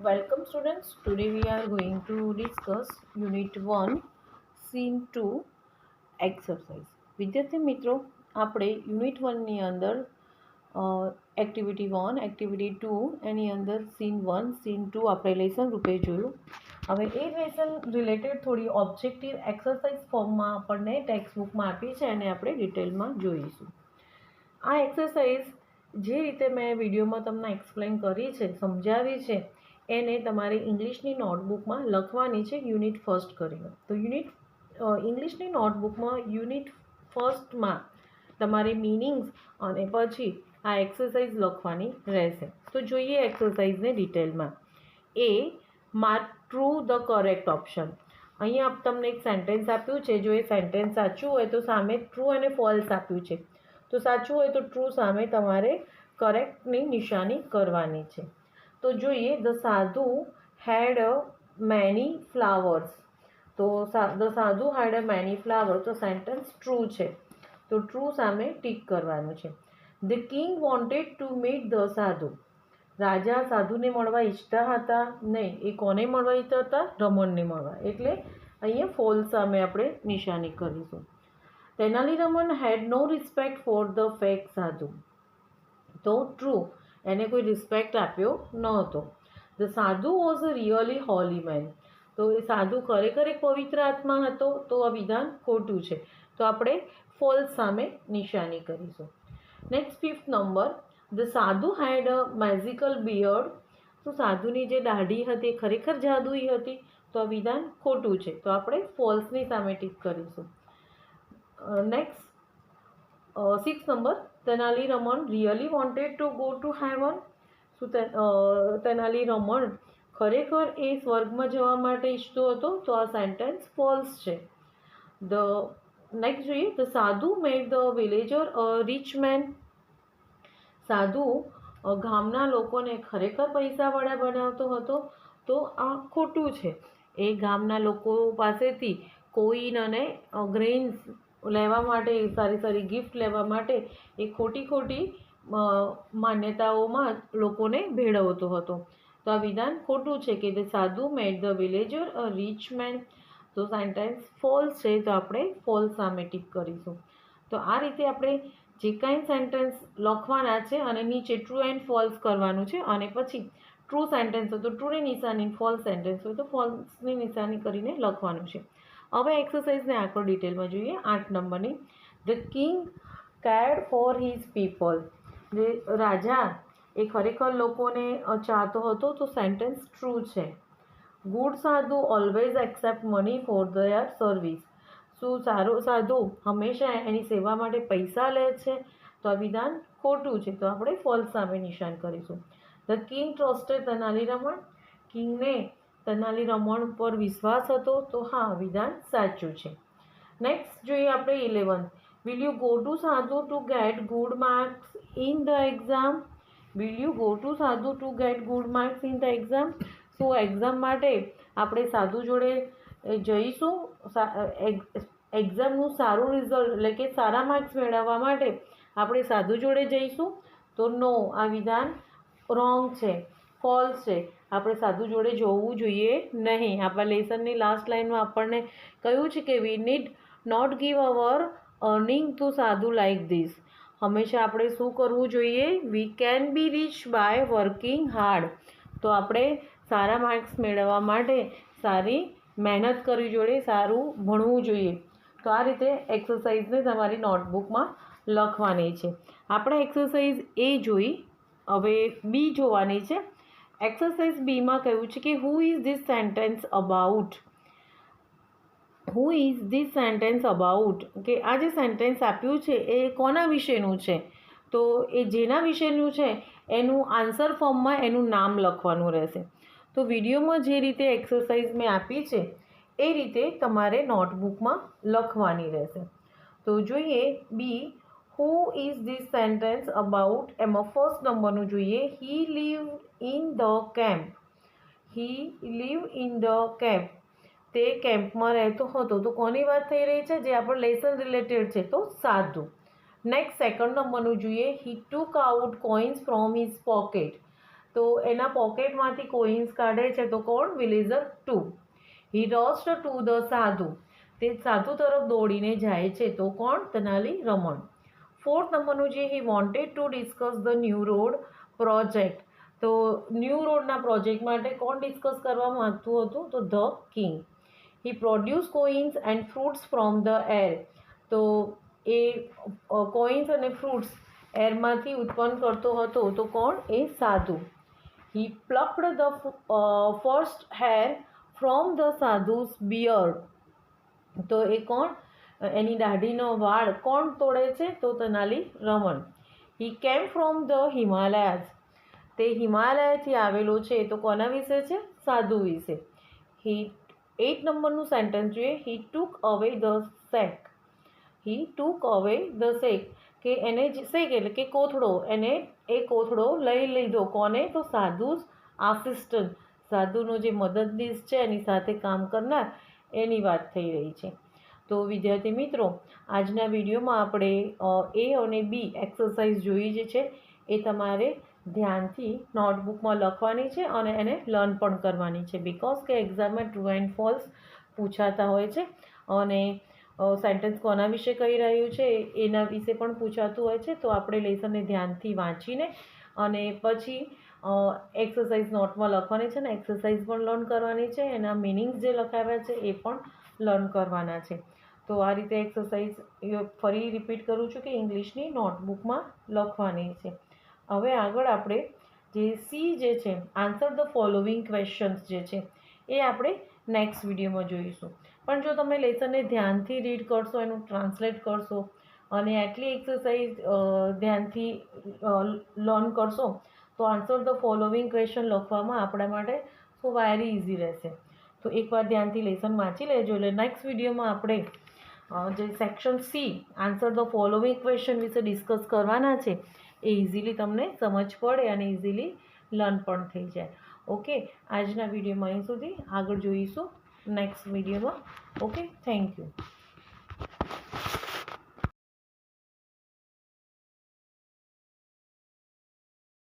Welcome students. Today we are going to discuss Unit 1 Scene 2 Exercise. વિદ્યાર્થી મિત્રો, આપણે unit 1ની અંદર એક્ટિવિટી 1, એક્ટિવિટી 2 એની અંદર સીન 1, સીન 2 આપણે લેસન રૂપે જોયું. હવે એ લેસન રિલેટેડ થોડી ઓબ્જેક્ટિવ એક્સરસાઇઝ ફોર્મમાં આપણને ટેક્સ્ટ બુકમાં આપી છે અને આપણે ડિટેલમાં જોઈશું. આ એક્સરસાઇઝ જે રીતે મેં વિડીયોમાં તમને એક્સપ્લેન કરી છે, સમજાવી છે, એને તમારે ઇંગ્લિશની નોટબુકમાં લખવાની છે યુનિટ ફર્સ્ટ કરીને. તો ઇંગ્લિશની નોટબુકમાં યુનિટ ફર્સ્ટમાં તમારે મિનિંગ્સ અને પછી આ એક્સરસાઇઝ લખવાની રહેશે. તો જોઈએ એક્સરસાઇઝને ડિટેલમાં. A mark true the correct option. અહીંયા તમને એક સેન્ટેન્સ આપ્યું છે. જો એ સેન્ટેન્સ સાચું હોય તો સામે ટ્રુ અને ફોલ્સ આપ્યું છે. તો સાચું હોય તો ટ્રુ સામે તમારે કરેક્ટની નિશાની કરવાની છે. તો જોઈએ, ધ સાધુ હેડ મેની ફ્લાવર્સ. તો ધ સાધુ હેડ મેની ફ્લાવર, તો સેન્ટેન્સ ટ્રુ છે. તો ટ્રુ સામે ટીક કરવાનું છે. The king wanted to meet the સાધુ. રાજા સાધુને મળવા ઈચ્છતા હતા નહીં. એ કોને મળવા ઈચ્છતા હતા? રમણને મળવા. એટલે અહીંયા ફોલ્સ સામે આપણે નિશાની કરીશું. તેનાલી રમણ હેડ નો રિસ્પેક્ટ ફોર ધ ફેક સાધુ. તો ટ્રુ, એને કોઈ રિસ્પેક્ટ આપ્યો ન હતો. The sadhu was a really holy man. તો એ સાધુ ખરેખર એક પવિત્ર આત્મા હતો. તો આ વિધાન ખોટું છે. તો આપણે ફોલ્સ સામે નિશાની કરીશું. નેક્સ્ટ 5th નંબર, ધ સાધુ હેડ અ મેજિકલ બિયર્ડ. તો સાધુની જે દાઢી હતી એ ખરેખર જાદુઈ હતી. તો આ વિધાન ખોટું છે. તો આપણે ફોલ્સની સામે ટીક કરીશું. Next 6th number, Tenali Raman really wanted to go to heaven. શું તેનાલી રમણ ખરેખર એ સ્વર્ગમાં જવા માટે ઈચ્છતો હતો? તો આ સેન્ટેન્સ ફોલ્સ છે. નેક્સ્ટ જોઈએ, ધ સાધુ made the villager a rich main. સાધુ ગામના લોકોને ખરેખર પૈસાવાળા બનાવતો હતો. તો આ ખોટું છે. એ ગામના લોકો પાસેથી કોઈન અને ગ્રેન્સ લેવા માટે, સારી સારી ગિફ્ટ લેવા માટે એ ખોટી માન્યતાઓમાં લોકોને ભેળવતો હતો. તો આ વિધાન ખોટું છે કે ધ સાધુ made the villager a rich main. તો સેન્ટેન્સ ફોલ્સ છે. તો આપણે ફોલ્સ સામે ટીક કરીશું. તો આ રીતે આપણે જે કાંઈ સેન્ટેન્સ લખવાના છે અને નીચે ટ્રુ એન્ડ ફોલ્સ કરવાનું છે. અને પછી ટ્રુ સેન્ટેન્સ હોય તો ટ્રુની નિશાની, ફોલ્સ સેન્ટેન્સ હોય તો ફોલ્સની નિશાની કરીને લખવાનું છે. હવે એક્સરસાઇઝને આગળ ડિટેલમાં જોઈએ. 8 નંબરની, the king કેર્ડ for his people. જે રાજા એ ખરેખર લોકોને ચાહતો હતો. તો સેન્ટેન્સ ટ્રુ છે. ગુડ સાધુ always accept money for there service. શું સારો સાધુ હંમેશા એની સેવા માટે પૈસા લે છે? તો આ વિધાન ખોટું છે. તો આપણે ફોલ્સ સામે નિશાન કરીશું. ધ કિંગ ટ્રસ્ટેડ તેનાલી રમણ. કિંગને તેનાલી રમણ પર વિશ્વાસ હતો. તો હા, વિધાન સાચું છે. નેક્સ્ટ જોઈએ આપણે 11. Will you go to sadhu to get good marks in the exam. Will you go to sadhu to get good marks in the exam. શું એક્ઝામ માટે આપણે સાધુ જોડે જઈશું? એક્ઝામનું સારું રિઝલ્ટ એટલે કે સારા માર્ક્સ મેળવવા માટે આપણે સાધુ જોડે જઈશું? તો નો, આ વિધાન રોંગ છે, ફોલ્સ છે. આપણે સાધુ જોડે જોવું જોઈએ નહીં. આપણા લેસનની લાસ્ટ લાઇનમાં આપણને કહ્યું છે કે we need not give our earning to sadhu like this. હંમેશા આપણે શું કરવું જોઈએ? We can be rich by working hard. તો આપણે સારા માર્ક્સ મેળવવા માટે સારી મહેનત કરવી જોઈએ, સારું ભણવું જોઈએ. તો આ રીતે એક્સરસાઇઝને તમારી નોટબુકમાં લખવાની છે. આપણે એક્સરસાઇઝ એ જોઈ. હવે બી જોવાની છે. એક્સરસાઇઝ બીમાં કહ્યું છે કે હુ is this sentence about. Who is this sentence about, કે આ જે સેન્ટેન્સ આપ્યું છે એ કોના વિશેનું છે? તો એ જેના વિશેનું છે એનું આન્સર ફોર્મમાં એનું નામ લખવાનું રહેશે. તો વિડીયોમાં જે રીતે એક્સરસાઇઝ મેં આપી છે એ રીતે તમારે નોટબુકમાં લખવાની રહેશે. તો જોઈએ B, who is this sentence about. એમાં ફર્સ્ટ નંબરનું જોઈએ, he live in the camp. He live in the camp. તે કેમ્પમાં રહેતો હતો. તો કોની વાત થઈ રહી છે? જે આપણો લેસન રિલેટેડ છે. તો સાધુ. નેક્સ્ટ સેકન્ડ નંબરનું જોઈએ, he took out coins from his pocket. તો તો એના પોકેટમાંથી કોઇન્સ કાઢે છે તો કોણ? Villager 2. He rushed to the sadhu, તે સાધુ તરફ દોડીને જાય છે તો કોણ? તેનાલી રમણ. 4th નંબરનું છે he wanted to discuss the new road project, તો ન્યૂ રોડના પ્રોજેક્ટ માટે કોણ ડિસ્કસ કરવા માંગતું હતું? તો the king. He produce coins and fruits from the air, તો એ કોઇન્સ અને ફ્રૂટ્સ એરમાંથી ઉત્પન્ન કરતો હતો તો કોણ? એ sadhu. He plucked the first hair from the sadhu's beard, તો એ કોણ? એની દાઢીનો વાળ કોણ તોડે છે? તો તેનાલી રમણ. હી કેમ ફ્રોમ ધ હિમાલયાઝ, તે હિમાલયથી આવેલો છે તો કોના વિશે છે? સાધુ વિશે. હી 8 નંબરનું સેન્ટેન્સ જોઈએ. હી ટુક અવે ધ સેક, હી ટુક અવે ધ સેક, કે એને શેક એટલે કે કોથળો, એને એ કોથળો લઈ લીધો. કોને? તો સાધુસ આસિસ્ટન્ટ, સાધુનો જે મદદનીશ છે એની સાથે કામ કરનાર, એની વાત થઈ રહી છે. તો વિદ્યાર્થી મિત્રો, આજના વિડીયોમાં આપણે એ અને બી એક્સરસાઇઝ જોઈ જે છે એ તમારે ધ્યાનથી નોટબુકમાં લખવાની છે અને એને લર્ન પણ કરવાની છે. બિકોઝ કે એક્ઝામમાં ટ્રુ એન્ડ ફોલ્સ પૂછાતા હોય છે અને સેન્ટેન્સ કોના વિશે કહી રહ્યું છે એના વિશે પણ પૂછાતું હોય છે. તો આપણે લેસનને ધ્યાનથી વાંચીને અને પછી એક્સરસાઇઝ નોટમાં લખવાની છે ને એક્સરસાઇઝ પણ લર્ન કરવાની છે, એના મિનિંગ્સ જે લખાવ્યા છે એ પણ લર્ન કરવાના છે. તો આ રીતે એક્સરસાઇઝ ફરી રિપીટ કરું છું કે ઇંગ્લિશની નોટબુકમાં લખવાની છે. હવે આગળ આપણે જે સી જે છે, આન્સર ધ ફોલોવિંગ ક્વેશ્ચન્સ જે છે એ આપણે નેક્સ્ટ વિડીયોમાં જોઈશું. પણ જો તમે લેસનને ધ્યાનથી રીડ કરશો, એનું ટ્રાન્સલેટ કરશો અને આટલી એક્સરસાઇઝ ધ્યાનથી લર્ન કરશો તો આન્સર ધ ફોલોવિંગ ક્વેશ્ચન લખવામાં આપણા માટે સો વેરી ઇઝી રહેશે. તો એકવાર ધ્યાનથી લેસન વાંચી લેજો એટલે નેક્સ્ટ વિડીયોમાં આપણે જે section C answer the following question વિશે ડિસ્કસ કરવાના છે એ ઇઝીલી તમને સમજ પડે અને ઇઝીલી લર્ન પણ થઈ જાય. ઓકે, આજના વિડીયોમાં અહીં સુધી, આગળ જોઈશું નેક્સ્ટ વિડીયોમાં. Okay, thank you.